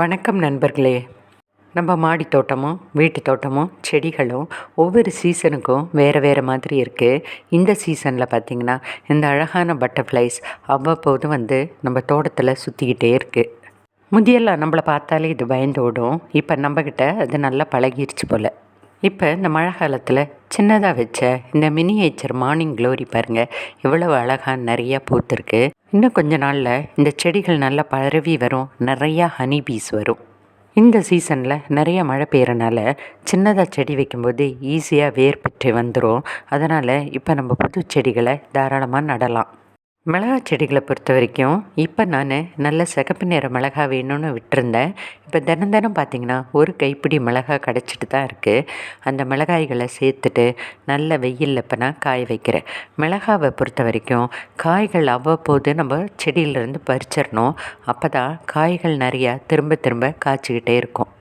வணக்கம் நண்பர்களே. நம்ம மாடி தோட்டமும் வீட்டு தோட்டமும் செடிகளும் ஒவ்வொரு சீசனுக்கும் வேறு வேறு மாதிரி இருக்குது. இந்த சீசனில் பார்த்திங்கன்னா இந்த அழகான பட்டர்ஃப்ளைஸ் அவ்வப்போது நம்ம தோட்டத்தில் சுற்றிக்கிட்டே இருக்குது. முதியெல்லாம் நம்மளை பார்த்தாலே இது பயந்து ஓடும். இப்போ நம்மக்கிட்ட அது நல்லா பழகிருச்சு போல். இப்போ இந்த மழை காலத்தில் சின்னதாக வச்ச இந்த மினியேச்சர் மார்னிங் க்ளோரி பாருங்கள், எவ்வளவு அழகாக நிறையா பூத்துருக்கு. இன்னும் கொஞ்ச நாளில் இந்த செடிகள் நல்லா பரவி வரும், நிறையா ஹனிபீஸ் வரும். இந்த சீசனில் நிறைய மழை பெய்யறனால சின்னதாக செடி வைக்கும்போது ஈஸியாக வேர் பெற்று வந்துடும். அதனால் இப்போ நம்ம புது செடிகளை தாராளமாக நடலாம். மிளகா செடிகளை பொறுத்த வரைக்கும் இப்போ நான் நல்ல சிகப்பு நிற மிளகா வேணும்னு விட்டுருந்தேன். இப்போ தினம் தினம் பார்த்திங்கன்னா ஒரு கைப்பிடி மிளகா கிடச்சிட்டு தான் இருக்குது. அந்த மிளகாய்களை சேர்த்துட்டு நல்ல வெயிலில் இப்போ நான் காய வைக்கிறேன். மிளகாவை பொறுத்த வரைக்கும் காய்கள் அவ்வப்போது நம்ம செடியிலேருந்து பறிச்சிடணும். அப்போ தான் காய்கள் நிறையா திரும்ப திரும்ப காய்ச்சிக்கிட்டே இருக்கும்.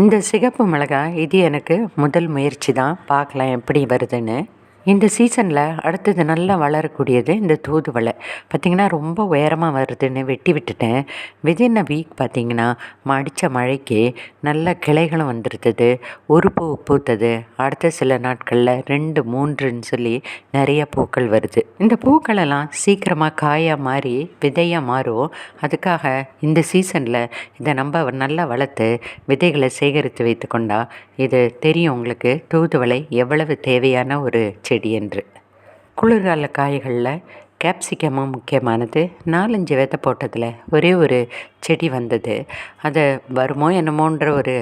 இந்த சிகப்பு மிளகாய் இது எனக்கு முதல் முயற்சி தான். பார்க்கலாம் எப்படி வருதுன்னு. இந்த சீசனில் அடுத்தது நல்லா வளரக்கூடியது இந்த தூதுவளை. பார்த்திங்கன்னா ரொம்ப உயரமாக வருதுன்னு வெட்டி விட்டுட்டேன். விதின் வீக் பார்த்திங்கன்னா அடித்த மழைக்கு நல்ல கிளைகளும் வந்துருந்தது, ஒரு பூ பூத்தது. அடுத்த சில நாட்களில் 2, 3ன்னு சொல்லி நிறைய பூக்கள் வருது. இந்த பூக்களெல்லாம் சீக்கிரமாக காயாக மாறி விதையாக மாறும். அதுக்காக இந்த சீசனில் இதை நம்ம நல்லா வளர்த்து விதைகளை சேகரித்து வைத்து கொண்டா இது தெரியும் உங்களுக்கு தூதுவளை எவ்வளவு தேவையான ஒரு செடி என்று. குளிர்கால காய்களில் கேப்சிகமும் முக்கியமானது. 4-5 விதை போட்டதில் ஒரே ஒரு செடி வந்தது. அதை வருமோ என்னமோன்ற ஒரு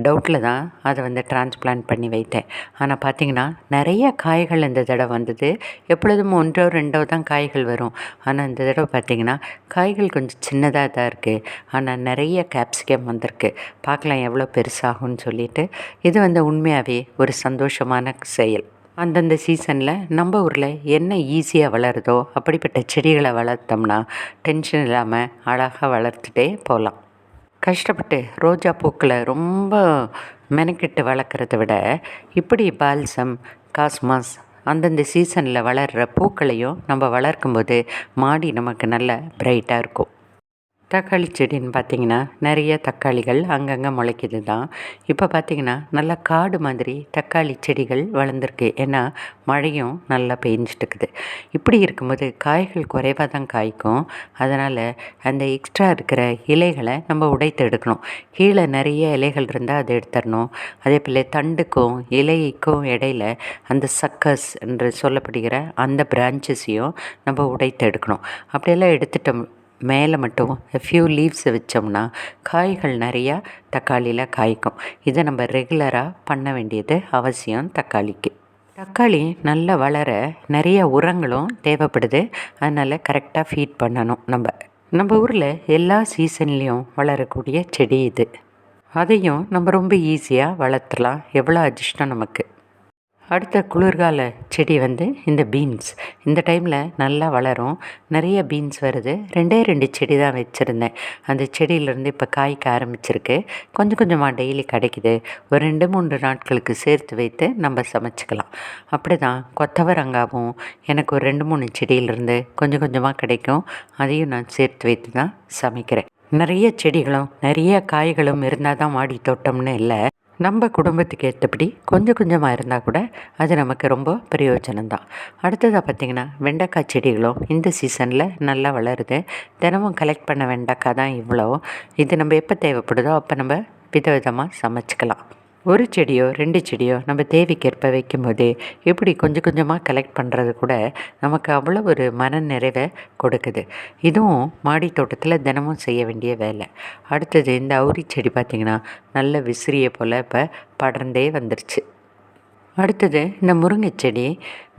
டவுட்டில் தான் அதை டிரான்ஸ்பிளான்ட் பண்ணி வைத்தேன். ஆனால் பார்த்திங்கன்னா நிறைய காய்கள் இந்த தடவை வந்தது. எப்பொழுதும் 1 or 2 தான் காய்கள் வரும். ஆனால் இந்த தடவை பார்த்திங்கன்னா காய்கள் கொஞ்சம் சின்னதாக தான் இருக்குது. ஆனால் நிறைய கேப்சிகம் வந்திருக்கு. பார்க்கலாம் எவ்வளோ பெருசாகும்னு சொல்லிட்டு. இது உண்மையாகவே ஒரு சந்தோஷமான செயல். அந்தந்த சீசனில் நம்ம ஊரில் என்ன ஈஸியாக வளருதோ அப்படிப்பட்ட செடிகளை வளர்த்தோம்னா டென்ஷன் இல்லாமல் அழகாக வளர்த்துட்டே போகலாம். கஷ்டப்பட்டு ரோஜா பூக்களை ரொம்ப மெனக்கிட்டு வளர்க்குறத விட இப்படி பால்சம், காஸ்மாஸ் அந்தந்த சீசனில் வளர்கிற பூக்களையும் நம்ம வளர்க்கும்போது மாடி நமக்கு நல்ல பிரைட்டாக இருக்கும். தக்காளி செடின்னு பார்த்திங்கன்னா நிறைய தக்காளிகள் அங்கங்கே முளைக்குது தான். இப்போ பார்த்திங்கன்னா நல்லா காடு மாதிரி தக்காளி செடிகள் வளர்ந்துருக்கு. ஏன்னா மழையும் நல்லா பெஞ்சிட்டுருக்குது. இப்படி இருக்கும்போது காய்கள் குறைவாக தான் காய்க்கும். அதனால் அந்த எக்ஸ்ட்ரா இருக்கிற இலைகளை நம்ம உடைத்து எடுக்கணும். கீழே நிறைய இலைகள் இருந்தால் அதை எடுத்துடணும். அதே போல் தண்டுக்கும் இலைக்கும் இடையில அந்த சக்கஸ் என்று சொல்லப்படுகிற அந்த பிரான்ச்சஸையும் நம்ம உடைத்து எடுக்கணும். அப்படியெல்லாம் எடுத்துட்டோம் மேலே மட்டும் ஃபியூ லீவ்ஸ் வச்சோம்னா காய்கள் நிறையா தக்காளியில் காய்க்கும். இதை நம்ம ரெகுலராக பண்ண வேண்டியது அவசியம். தக்காளி நல்லா வளர நிறைய உரங்களும் தேவைப்படுது. அதனால் கரெக்டாக ஃபீட் பண்ணணும். நம்ம ஊரில் எல்லா சீசன்லேயும் வளரக்கூடிய செடி இது. அதையும் நம்ம ரொம்ப ஈஸியாக வளர்த்துலாம். எவ்வளோ அதிர்ஷ்டம் நமக்கு. அடுத்த குளிர்கால செடி இந்த பீன்ஸ். இந்த டைமில் நல்லா வளரும். நிறைய பீன்ஸ் வருது. 2 செடி தான் வச்சுருந்தேன். அந்த செடியிலேருந்து இப்போ காய்க்க ஆரம்பிச்சிருக்கு. கொஞ்சம் கொஞ்சமாக டெய்லி கிடைக்குது. ஒரு 2-3 நாட்களுக்கு சேர்த்து வைத்து நம்ம சமைச்சிக்கலாம். அப்படி தான் கொத்தவரங்காவும் எனக்கு ஒரு 2-3 செடியிலேருந்து கொஞ்சம் கொஞ்சமாக கிடைக்கும். அதையும் நான் சேர்த்து வைத்து தான் சமைக்கிறேன். நிறைய செடிகளும் நிறைய காய்களும் இருந்தால் தான் மாடி தோட்டம்னு இல்லை. நம்ம குடும்பத்துக்கு ஏற்றபடி கொஞ்சம் கொஞ்சமாக இருந்தால் கூட அது நமக்கு ரொம்ப பிரயோஜனம்தான். அடுத்ததாக பார்த்திங்கன்னா வெண்டைக்காய் செடிகளும் இந்த சீசனில் நல்லா வளருது. தினமும் கலெக்ட் பண்ண வெண்டைக்காய் தான் இவ்வளோ. இது நம்ம எப்போ தேவைப்படுதோ அப்போ நம்ம விதவிதமாக சமைச்சிக்கலாம். ஒரு செடியோ 2 செடியோ நம்ம தேவைக்கேற்ப வைக்கும்போது இப்படி கொஞ்சம் கொஞ்சமாக கலெக்ட் பண்ணுறது கூட நமக்கு அவ்வளோ ஒரு மன நிறைவை கொடுக்குது. இதுவும் மாடி தோட்டத்தில் தினமும் செய்ய வேண்டிய வேலை. அடுத்தது இந்த அவுரி செடி பார்த்திங்கன்னா நல்ல விசிறியை போல் இப்போ படர்ந்தே வந்துருச்சு. அடுத்தது இந்த முருங்கை செடி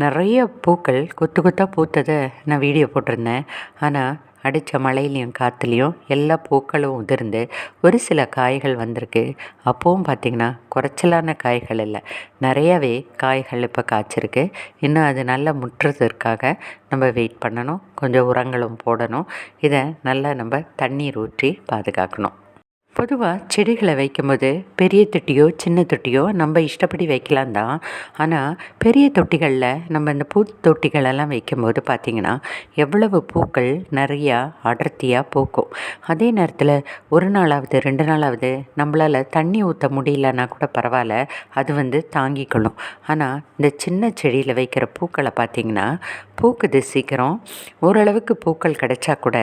நிறைய பூக்கள் கொத்து கொத்தாக பூத்ததை நான் வீடியோ போட்டிருந்தேன். ஆனால் அடித்த மழையிலையும் காற்றுலையும் எல்லா பூக்களும் உதிர்ந்து ஒரு சில காய்கள் வந்திருக்கு. அப்போவும் பார்த்திங்கன்னா குறைச்சலான காய்கள் இல்லை, நிறையாவே காய்கள் இப்போ காய்ச்சிருக்கு. இன்னும் அது நல்லா முற்றுறதுக்காக நம்ம வெயிட் பண்ணணும். கொஞ்சம் உரங்களும் போடணும். இதை நல்லா நம்ம தண்ணீர் ஊற்றி பாதுகாக்கணும். பொதுவாக செடிகளை வைக்கும்போது பெரிய தொட்டியோ சின்ன தொட்டியோ நம்ம இஷ்டப்படி வைக்கலாம் தான். ஆனால் பெரிய தொட்டிகளில் நம்ம இந்த பூ தொட்டிகளெல்லாம் வைக்கும்போது பார்த்திங்கன்னா எவ்வளவு பூக்கள் நிறையா அடர்த்தியாக பூக்கும். அதே நேரத்தில் ஒரு நாளாவது 2 நாளாவது நம்மளால் தண்ணி ஊற்ற முடியலன்னா கூட பரவாயில்ல, அது தாங்கிக்கணும். ஆனால் இந்த சின்ன செடியில் வைக்கிற பூக்களை பார்த்திங்கன்னா பூக்குது சீக்கிரம். ஓரளவுக்கு பூக்கள் கிடைச்சா கூட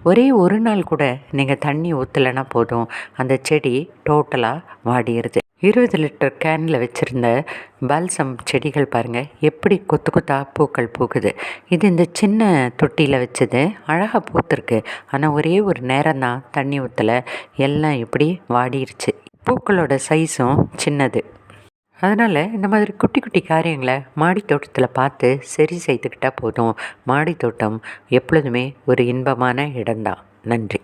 ஒரே ஒரு நாள் கூட நீங்கள் தண்ணி ஊற்றலைன்னா போதும், அந்த செடி டோட்டலாக வாடிடுது. 20 லிட்டர் கேனில் வச்சுருந்த பால்சம் செடிகள் பாருங்கள் எப்படி கொத்து கொத்தாக பூக்கள் பூக்குது. இது இந்த சின்ன தொட்டியில் வச்சது அழகாக பூத்துருக்கு. ஆனால் ஒரே ஒரு நேரம் தான் தண்ணி ஊற்றலை, எல்லாம் எப்படி வாடிருச்சு. பூக்களோட சைஸும் சின்னது. அதனால் இந்த மாதிரி குட்டி குட்டி காரியங்களை மாடி தோட்டத்தில் பார்த்து சரி செய்துக்கிட்டால் போதும். மாடி தோட்டம் எப்பொழுதுமே ஒரு இன்பமான இடம்தான். நன்றி.